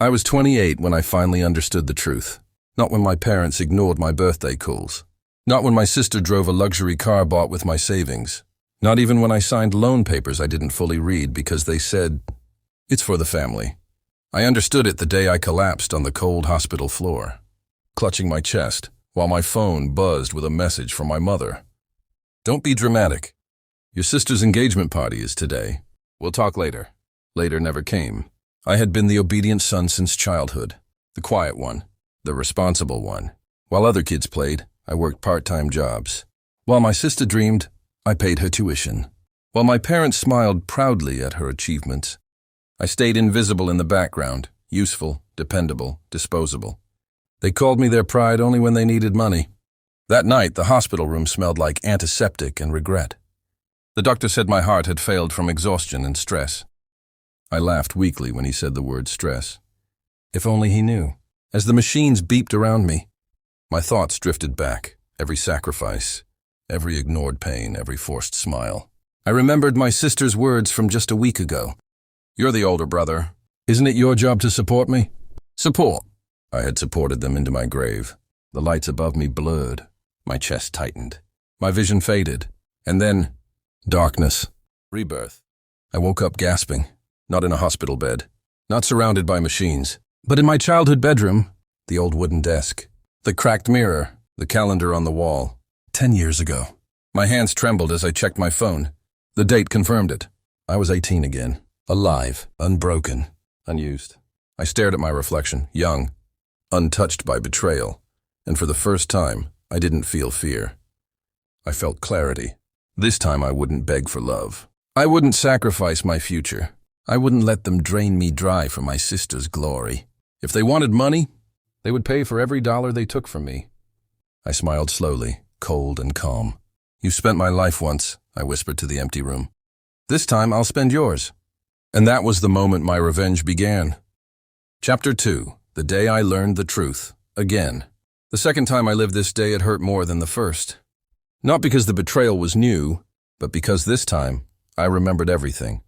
I was 28 when I finally understood the truth. Not when my parents ignored my birthday calls. Not when my sister drove a luxury car bought with my savings. Not even when I signed loan papers I didn't fully read because they said, "It's for the family." I understood it the day I collapsed on the cold hospital floor, clutching my chest while my phone buzzed with a message from my mother. "Don't be dramatic. Your sister's engagement party is today. We'll talk later." Later never came. I had been the obedient son since childhood, the quiet one, the responsible one. While other kids played, I worked part-time jobs. While my sister dreamed, I paid her tuition. While my parents smiled proudly at her achievements, I stayed invisible in the background, useful, dependable, disposable. They called me their pride only when they needed money. That night, the hospital room smelled like antiseptic and regret. The doctor said my heart had failed from exhaustion and stress. I laughed weakly when he said the word stress. If only he knew. As the machines beeped around me, my thoughts drifted back, every sacrifice, every ignored pain, every forced smile. I remembered my sister's words from just a week ago. "You're the older brother. Isn't it your job to support me?" Support. I had supported them into my grave. The lights above me blurred. My chest tightened. My vision faded. And then, darkness. Rebirth. I woke up gasping. Not in a hospital bed. Not surrounded by machines. But in my childhood bedroom, the old wooden desk. The cracked mirror. The calendar on the wall. 10 years ago. My hands trembled as I checked my phone. The date confirmed it. I was 18 again. Alive. Unbroken. Unused. I stared at my reflection, young, untouched by betrayal. And for the first time, I didn't feel fear. I felt clarity. This time I wouldn't beg for love. I wouldn't sacrifice my future. I wouldn't let them drain me dry for my sister's glory. If they wanted money, they would pay for every dollar they took from me. I smiled slowly, cold and calm. "You've spent my life once," I whispered to the empty room. "This time I'll spend yours." And that was the moment my revenge began. Chapter 2. The day I learned the truth. Again. The second time I lived this day, it hurt more than the first. Not because the betrayal was new, but because this time I remembered everything.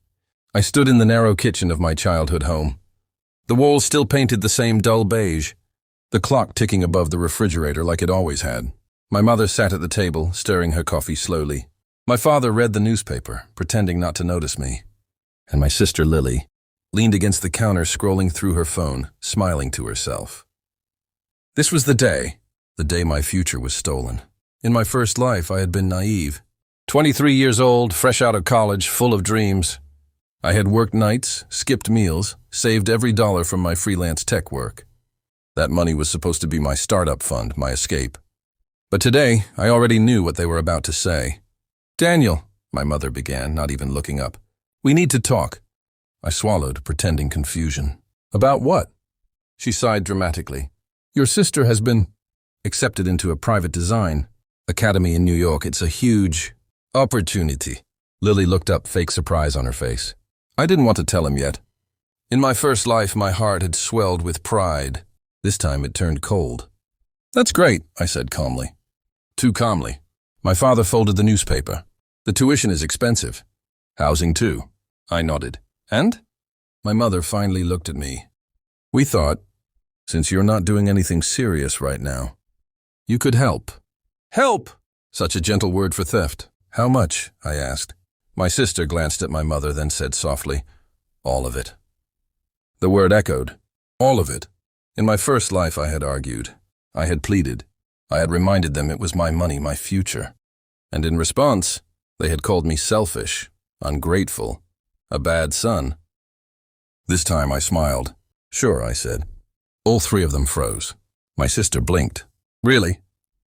I stood in the narrow kitchen of my childhood home. The walls still painted the same dull beige, the clock ticking above the refrigerator like it always had. My mother sat at the table, stirring her coffee slowly. My father read the newspaper, pretending not to notice me. And my sister Lily leaned against the counter, scrolling through her phone, smiling to herself. This was the day my future was stolen. In my first life, I had been naive. 23 years old, fresh out of college, full of dreams. I had worked nights, skipped meals, saved every dollar from my freelance tech work. That money was supposed to be my startup fund, my escape. But today, I already knew what they were about to say. "Daniel," my mother began, not even looking up. "We need to talk." I swallowed, pretending confusion. "About what?" She sighed dramatically. "Your sister has been accepted into a private design academy in New York. It's a huge opportunity." Lily looked up, fake surprise on her face. I didn't want to tell him yet. In my first life, my heart had swelled with pride. This time it turned cold. "That's great," I said calmly. Too calmly. My father folded the newspaper. "The tuition is expensive. Housing too." I nodded. "And?" My mother finally looked at me. "We thought, since you're not doing anything serious right now, you could help." "Help!" Such a gentle word for theft. "How much?" I asked. My sister glanced at my mother, then said softly, "All of it." The word echoed. All of it. In my first life I had argued. I had pleaded. I had reminded them it was my money, my future. And in response, they had called me selfish, ungrateful, a bad son. This time I smiled. "Sure," I said. All three of them froze. My sister blinked. "Really?"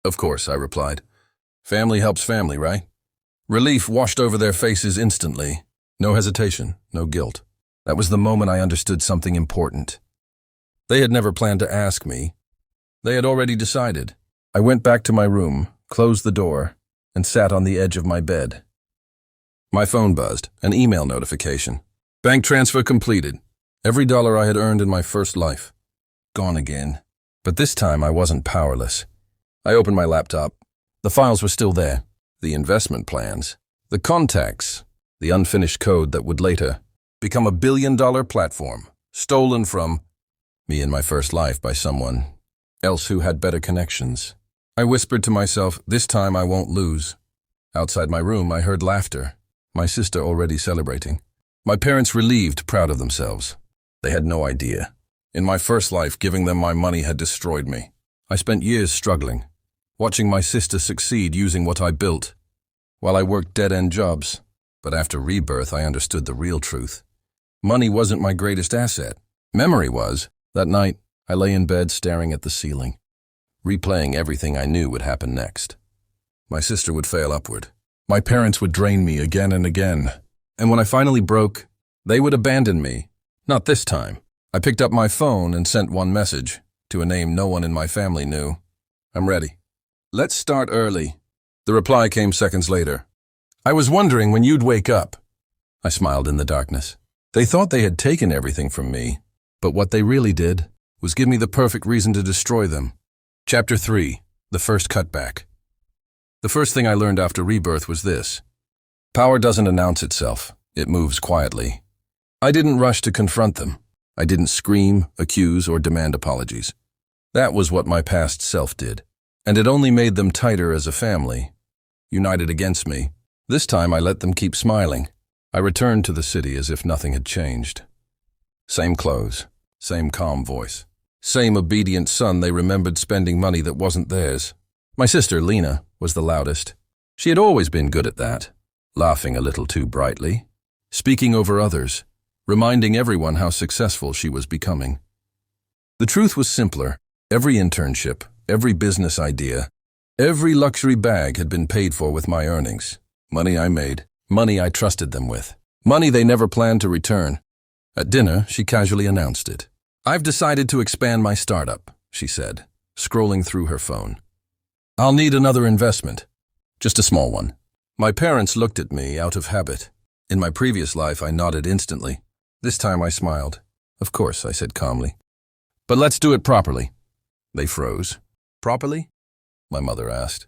"Of course," I replied. "Family helps family, right?" Relief washed over their faces instantly. No hesitation, no guilt. That was the moment I understood something important. They had never planned to ask me. They had already decided. I went back to my room, closed the door, and sat on the edge of my bed. My phone buzzed, an email notification. Bank transfer completed. Every dollar I had earned in my first life. Gone again. But this time I wasn't powerless. I opened my laptop. The files were still there. The investment plans, the contacts, the unfinished code that would later become $1 billion platform, stolen from Me in my first life by someone else who had better connections. I whispered to myself, this time I won't lose. Outside my room, I heard laughter, my sister already celebrating. My parents relieved, proud of themselves. They had no idea. In my first life, giving them my money had destroyed me. I spent years struggling, watching my sister succeed using what I built, while I worked dead-end jobs. But after Rebirth, I understood the real truth. Money wasn't my greatest asset. Memory was. That night, I lay in bed staring at the ceiling, replaying everything I knew would happen next. My sister would fail upward. My parents would drain me again and again. And when I finally broke, they would abandon me. Not this time. I picked up my phone and sent one message, to a name no one in my family knew. I'm ready. Let's start early. The reply came seconds later. I was wondering when you'd wake up. I smiled in the darkness. They thought they had taken everything from me, but what they really did was give me the perfect reason to destroy them. Chapter 3. The First Cutback. The first thing I learned after Rebirth was this. Power doesn't announce itself. It moves quietly. I didn't rush to confront them. I didn't scream, accuse, or demand apologies. That was what my past self did, and it only made them tighter as a family, united against me. This time I let them keep smiling. I returned to the city as if nothing had changed. Same clothes, same calm voice, same obedient son they remembered spending money that wasn't theirs. My sister, Lena, was the loudest. She had always been good at that, laughing a little too brightly, speaking over others, reminding everyone how successful she was becoming. The truth was simpler. Every internship, every business idea, every luxury bag had been paid for with my earnings. Money I made, money I trusted them with, money they never planned to return. At dinner, she casually announced it. I've decided to expand my startup, she said, scrolling through her phone. I'll need another investment. Just a small one. My parents looked at me out of habit. In my previous life, I nodded instantly. This time I smiled. Of course, I said calmly. But let's do it properly. They froze. Properly? My mother asked.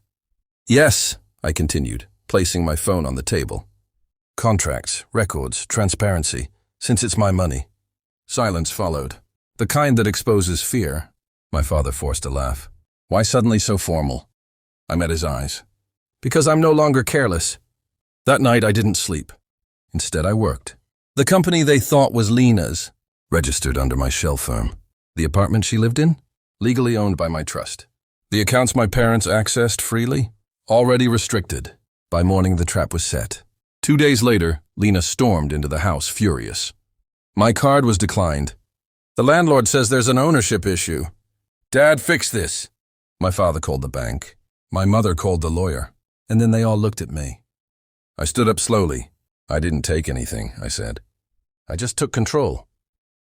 Yes, I continued, placing my phone on the table. Contracts, records, transparency, since it's my money. Silence followed. The kind that exposes fear. My father forced a laugh. Why suddenly so formal? I met his eyes. Because I'm no longer careless. That night I didn't sleep. Instead I worked. The company they thought was Lena's, registered under my shell firm. The apartment she lived in? Legally owned by my trust. The accounts my parents accessed freely? Already restricted. By morning the trap was set. 2 days later, Lena stormed into the house furious. My card was declined. The landlord says there's an ownership issue. Dad, fix this. My father called the bank. My mother called the lawyer. And then they all looked at me. I stood up slowly. I didn't take anything, I said. I just took control.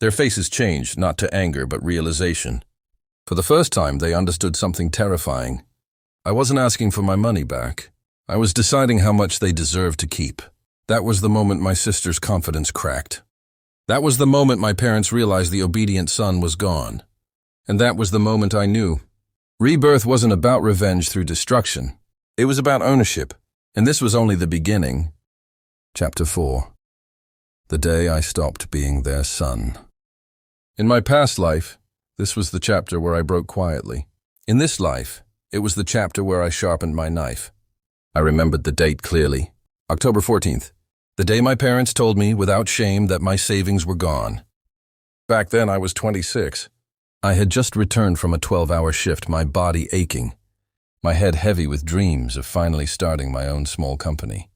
Their faces changed, not to anger, but realization. For the first time, they understood something terrifying. I wasn't asking for my money back. I was deciding how much they deserved to keep. That was the moment my sister's confidence cracked. That was the moment my parents realized the obedient son was gone. And that was the moment I knew. Rebirth wasn't about revenge through destruction. It was about ownership. And this was only the beginning. Chapter 4. The day I stopped being their son. In my past life, this was the chapter where I broke quietly. In this life, it was the chapter where I sharpened my knife. I remembered the date clearly. October 14th, the day my parents told me without shame that my savings were gone. Back then I was 26. I had just returned from a 12-hour shift, my body aching, my head heavy with dreams of finally starting my own small company.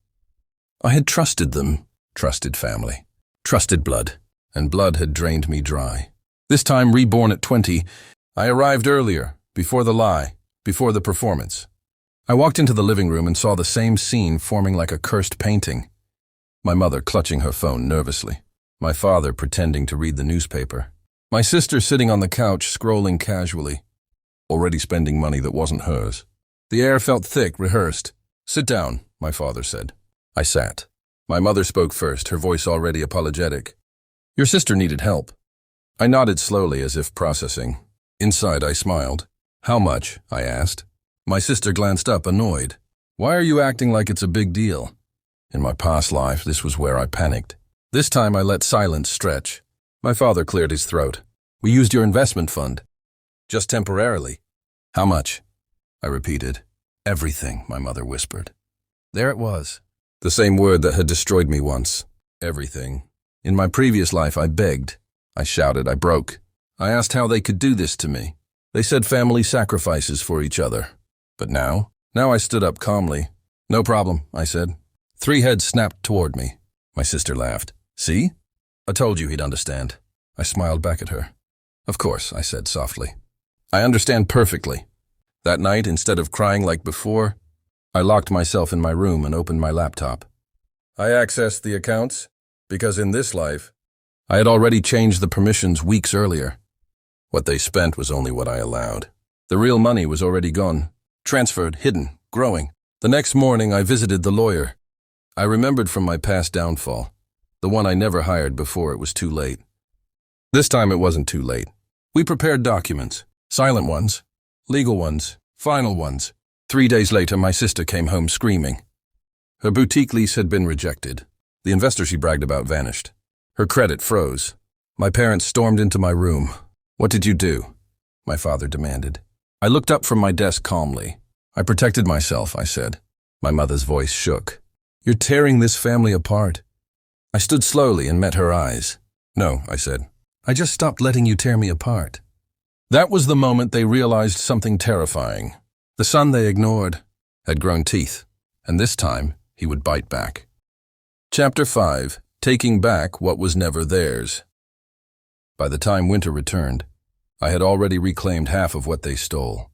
I had trusted them, trusted family, trusted blood, and blood had drained me dry. This time, reborn at 20, I arrived earlier, before the lie, before the performance. I walked into the living room and saw the same scene forming like a cursed painting. My mother clutching her phone nervously. My father pretending to read the newspaper. My sister sitting on the couch scrolling casually, already spending money that wasn't hers. The air felt thick, rehearsed. Sit down, my father said. I sat. My mother spoke first, her voice already apologetic. Your sister needed help. I nodded slowly as if processing. Inside I smiled. How much? I asked. My sister glanced up, annoyed. Why are you acting like it's a big deal? In my past life, this was where I panicked. This time I let silence stretch. My father cleared his throat. We used your investment fund. Just temporarily. How much? I repeated. Everything, my mother whispered. There it was. The same word that had destroyed me once. Everything. In my previous life, I begged. I shouted. I broke. I asked how they could do this to me. They said family sacrifices for each other. But now I stood up calmly. No problem, I said. 3 heads snapped toward me. My sister laughed. See? I told you he'd understand. I smiled back at her. Of course, I said softly. I understand perfectly. That night, instead of crying like before, I locked myself in my room and opened my laptop. I accessed the accounts because in this life, I had already changed the permissions weeks earlier. What they spent was only what I allowed. The real money was already gone, transferred, hidden, growing. The next morning, I visited the lawyer. I remembered from my past downfall, the one I never hired before it was too late. This time it wasn't too late. We prepared documents, silent ones, legal ones, final ones. 3 days later, my sister came home screaming. Her boutique lease had been rejected. The investor she bragged about vanished. Her credit froze. My parents stormed into my room. What did you do? My father demanded. I looked up from my desk calmly. I protected myself, I said. My mother's voice shook. You're tearing this family apart. I stood slowly and met her eyes. No, I said. I just stopped letting you tear me apart. That was the moment they realized something terrifying. The son they ignored had grown teeth, and this time he would bite back. Chapter 5. Taking Back What Was Never Theirs. By the time winter returned, I had already reclaimed half of what they stole.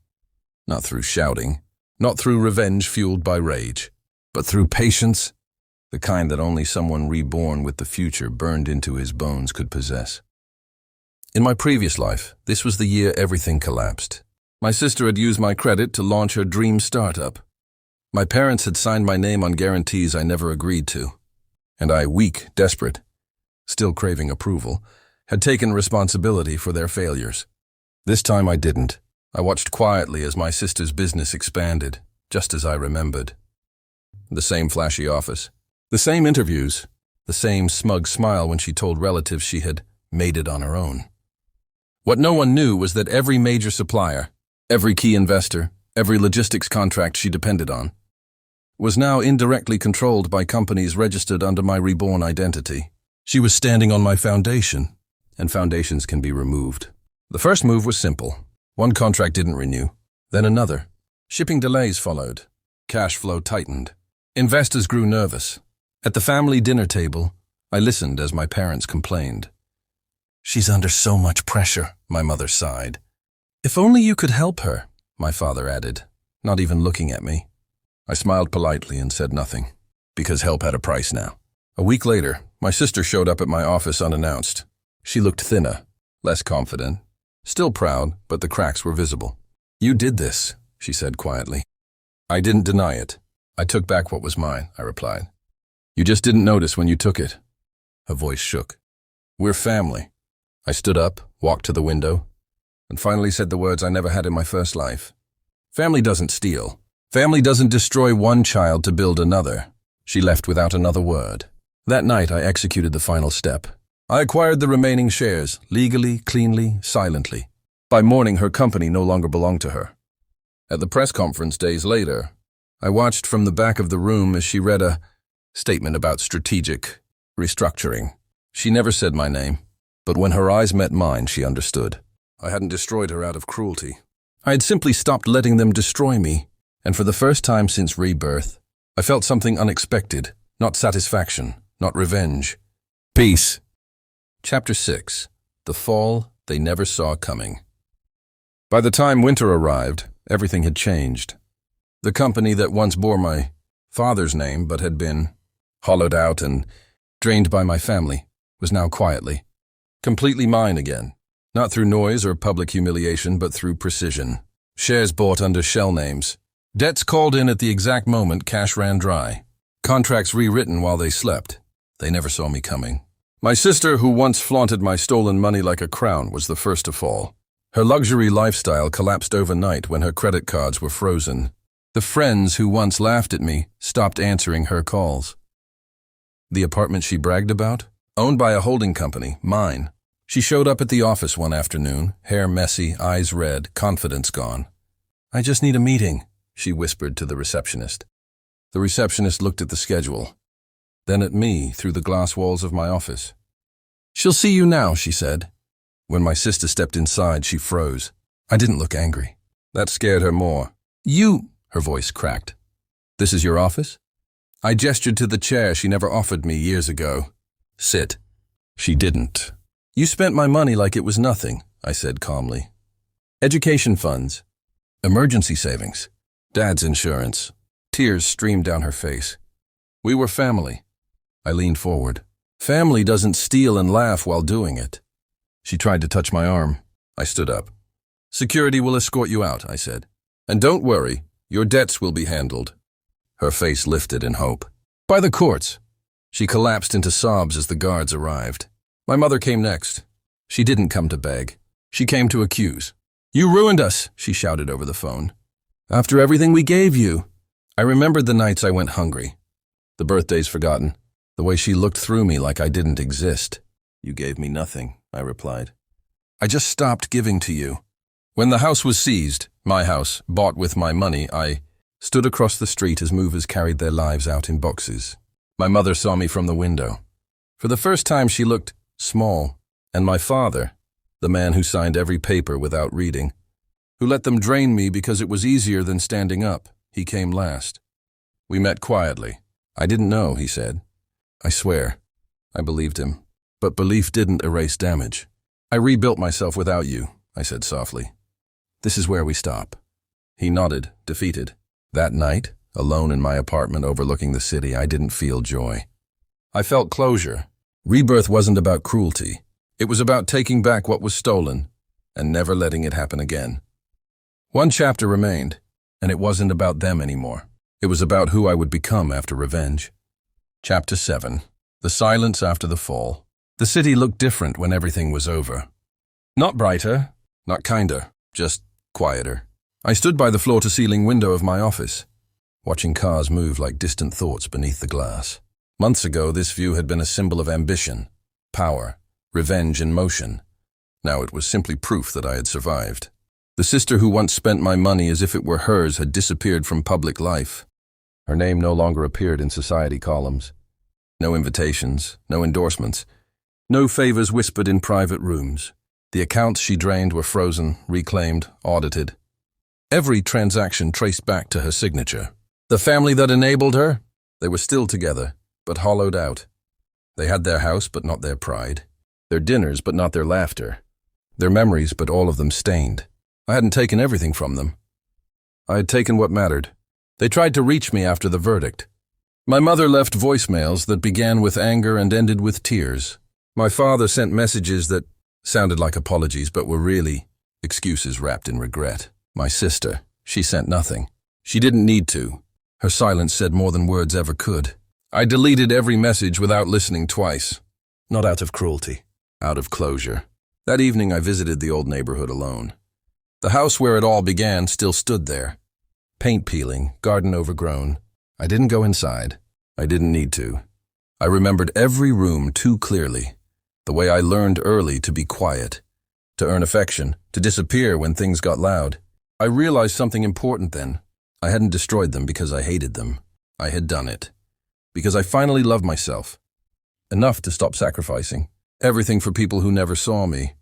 Not through shouting, not through revenge fueled by rage, but through patience, the kind that only someone reborn with the future burned into his bones could possess. In my previous life, this was the year everything collapsed. My sister had used my credit to launch her dream startup. My parents had signed my name on guarantees I never agreed to. And I, weak, desperate, still craving approval, had taken responsibility for their failures. This time I didn't. I watched quietly as my sister's business expanded, just as I remembered. The same flashy office, the same interviews, the same smug smile when she told relatives she had made it on her own. What no one knew was that every major supplier, every key investor, every logistics contract she depended on, was now indirectly controlled by companies registered under my reborn identity. She was standing on my foundation, and foundations can be removed. The first move was simple. One contract didn't renew, then another. Shipping delays followed. Cash flow tightened. Investors grew nervous. At the family dinner table, I listened as my parents complained. She's under so much pressure, my mother sighed. If only you could help her, my father added, not even looking at me. I smiled politely and said nothing, because help had a price now. A week later, my sister showed up at my office unannounced. She looked thinner, less confident, still proud, but the cracks were visible. You did this, she said quietly. I didn't deny it. I took back what was mine, I replied. You just didn't notice when you took it. Her voice shook. We're family. I stood up, walked to the window, and finally said the words I never had in my first life. Family doesn't steal. Family doesn't destroy one child to build another. She left without another word. That night I executed the final step. I acquired the remaining shares, legally, cleanly, silently. By morning her company no longer belonged to her. At the press conference days later, I watched from the back of the room as she read a statement about strategic restructuring. She never said my name, but when her eyes met mine, she understood. I hadn't destroyed her out of cruelty. I had simply stopped letting them destroy me, and for the first time since Rebirth, I felt something unexpected, not satisfaction, not revenge. Peace. Chapter 6. The Fall They Never Saw Coming. By the time winter arrived, everything had changed. The company that once bore my father's name but had been hollowed out and drained by my family was now quietly, completely mine again, not through noise or public humiliation but through precision. Shares bought under shell names. Debts called in at the exact moment cash ran dry. Contracts rewritten while they slept. They never saw me coming. My sister, who once flaunted my stolen money like a crown, was the first to fall. Her luxury lifestyle collapsed overnight when her credit cards were frozen. The friends who once laughed at me stopped answering her calls. The apartment she bragged about? Owned by a holding company, mine. She showed up at the office one afternoon, hair messy, eyes red, confidence gone. "I just need a meeting," she whispered to the receptionist. The receptionist looked at the schedule, then at me through the glass walls of my office. "She'll see you now," she said. When my sister stepped inside, she froze. I didn't look angry. That scared her more. "You," her voice cracked. "This is your office?" I gestured to the chair she never offered me years ago. "Sit." She didn't. "You spent my money like it was nothing," I said calmly. "Education funds, emergency savings, Dad's insurance." Tears streamed down her face. "We were family." I leaned forward. "Family doesn't steal and laugh while doing it." She tried to touch my arm. I stood up. "Security will escort you out," I said. "And don't worry, your debts will be handled." Her face lifted in hope. "By the courts." She collapsed into sobs as the guards arrived. My mother came next. She didn't come to beg. She came to accuse. "You ruined us," she shouted over the phone. "After everything we gave you." I remembered the nights I went hungry. The birthdays forgotten. The way she looked through me like I didn't exist. "You gave me nothing," I replied. "I just stopped giving to you." When the house was seized, my house, bought with my money, I stood across the street as movers carried their lives out in boxes. My mother saw me from the window. For the first time she looked small, and my father, the man who signed every paper without reading, who let them drain me because it was easier than standing up, he came last. We met quietly. "I didn't know," he said. I swear, I believed him. But belief didn't erase damage. "I rebuilt myself without you," I said softly. "This is where we stop." He nodded, defeated. That night, alone in my apartment overlooking the city, I didn't feel joy. I felt closure. Rebirth wasn't about cruelty. It was about taking back what was stolen and never letting it happen again. One chapter remained, and it wasn't about them anymore. It was about who I would become after revenge. Chapter 7. The silence after the fall. The city looked different when everything was over. Not brighter, not kinder, just quieter. I stood by the floor-to-ceiling window of my office, watching cars move like distant thoughts beneath the glass. Months ago, this view had been a symbol of ambition, power, revenge in motion. Now it was simply proof that I had survived. The sister who once spent my money as if it were hers had disappeared from public life. Her name no longer appeared in society columns. No invitations, no endorsements, no favors whispered in private rooms. The accounts she drained were frozen, reclaimed, audited. Every transaction traced back to her signature. The family that enabled her? They were still together, but hollowed out. They had their house, but not their pride. Their dinners, but not their laughter. Their memories, but all of them stained. I hadn't taken everything from them. I had taken what mattered. They tried to reach me after the verdict. My mother left voicemails that began with anger and ended with tears. My father sent messages that sounded like apologies but were really excuses wrapped in regret. My sister, she sent nothing. She didn't need to. Her silence said more than words ever could. I deleted every message without listening twice. Not out of cruelty, out of closure. That evening I visited the old neighborhood alone. The house where it all began still stood there. Paint peeling, garden overgrown. I didn't go inside. I didn't need to. I remembered every room too clearly. The way I learned early to be quiet, to earn affection, to disappear when things got loud. I realized something important then. I hadn't destroyed them because I hated them. I had done it. Because I finally loved myself. Enough to stop sacrificing. Everything for people who never saw me.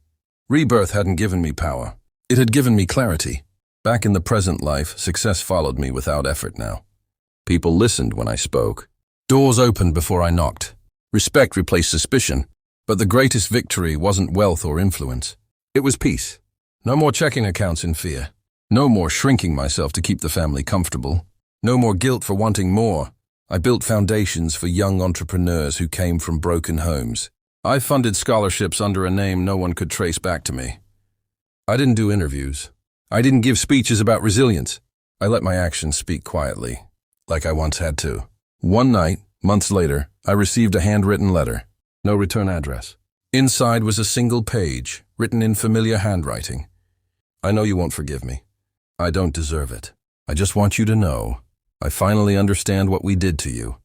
Rebirth hadn't given me power. It had given me clarity. Back in the present life, success followed me without effort now. People listened when I spoke. Doors opened before I knocked. Respect replaced suspicion. But the greatest victory wasn't wealth or influence. It was peace. No more checking accounts in fear. No more shrinking myself to keep the family comfortable. No more guilt for wanting more. I built foundations for young entrepreneurs who came from broken homes. I funded scholarships under a name no one could trace back to me. I didn't do interviews. I didn't give speeches about resilience. I let my actions speak quietly, like I once had to. One night, months later, I received a handwritten letter. No return address. Inside was a single page, written in familiar handwriting. I know you won't forgive me. I don't deserve it. I just want you to know, I finally understand what we did to you,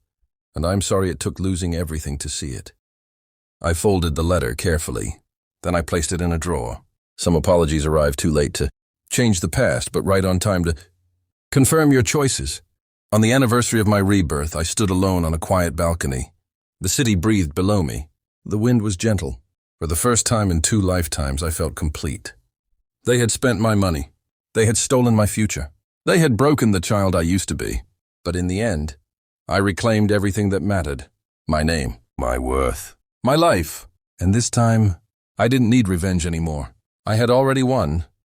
and I'm sorry it took losing everything to see it. I folded the letter carefully, Then I placed it in a drawer. Some apologies arrived too late to change the past, but right on time to confirm your choices. On the anniversary of my rebirth, I stood alone on a quiet balcony. The city breathed below me. The wind was gentle. For the first time in 2 lifetimes, I felt complete. They had spent my money. They had stolen my future. They had broken the child I used to be. But in the end, I reclaimed everything that mattered. My name, my worth, my life. And this time, I didn't need revenge anymore. I had already won,